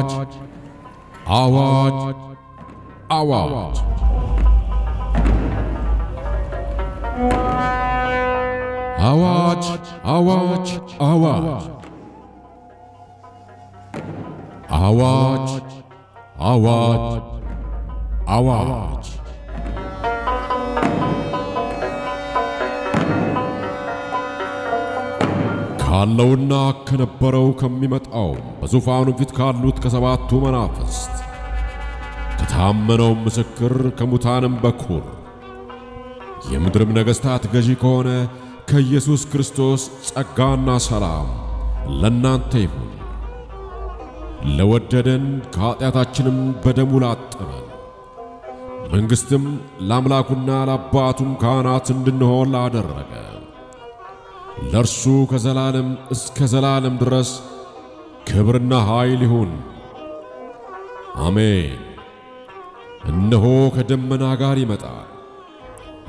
አዋጅ አዋጅ! አዋጅ አዋጅ አዋጅ! አዋጅ አዋጅ አዋጅ! ካለውና ከነበረው ከሚመጣው በዙፋኑ ፊት ካሉት ከሰባቱ መናፍስት ከታመነው ምስክር ከሙታንም በኩር የምድርም ነገሥታት ገዢ ከሆነ ከኢየሱስ ክርስቶስ ጸጋና ሰላም ለእናንተ ይሁን። ለወደደን ከኃጢአታችንም በደሙ ላጠበን መንግሥትም ለአምላኩና ለአባቱም ካህናት እንድንሆን ላደረገ ለእርሱ ከዘላለም እስከ ዘላለም ድረስ ክብርና ኃይል ይሁን፣ አሜን። እነሆ ከደመና ጋር ይመጣል፣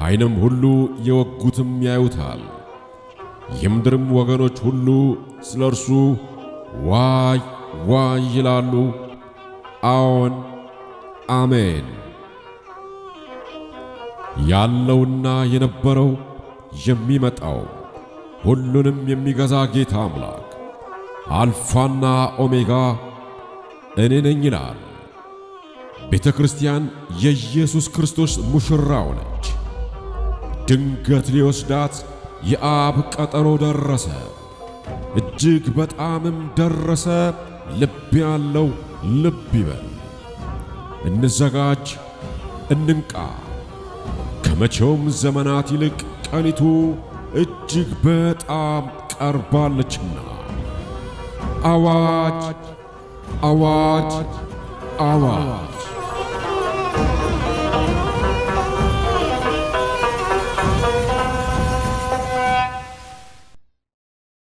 ዓይንም ሁሉ የወጉትም ያዩታል፣ የምድርም ወገኖች ሁሉ ስለ እርሱ ዋይ ዋይ ይላሉ። አዎን አሜን። ያለውና የነበረው የሚመጣው ሁሉንም የሚገዛ ጌታ አምላክ አልፋና ኦሜጋ እኔ ነኝ ይላል። ቤተ ክርስቲያን የኢየሱስ ክርስቶስ ሙሽራው ነች። ድንገት ሊወስዳት የአብ ቀጠሮ ደረሰ፣ እጅግ በጣምም ደረሰ። ልብ ያለው ልብ ይበል። እንዘጋጅ፣ እንንቃ። ከመቼውም ዘመናት ይልቅ ቀኒቱ እጅግ በጣም ቀርባለችና። አዋጅ አዋጅ አዋጅ!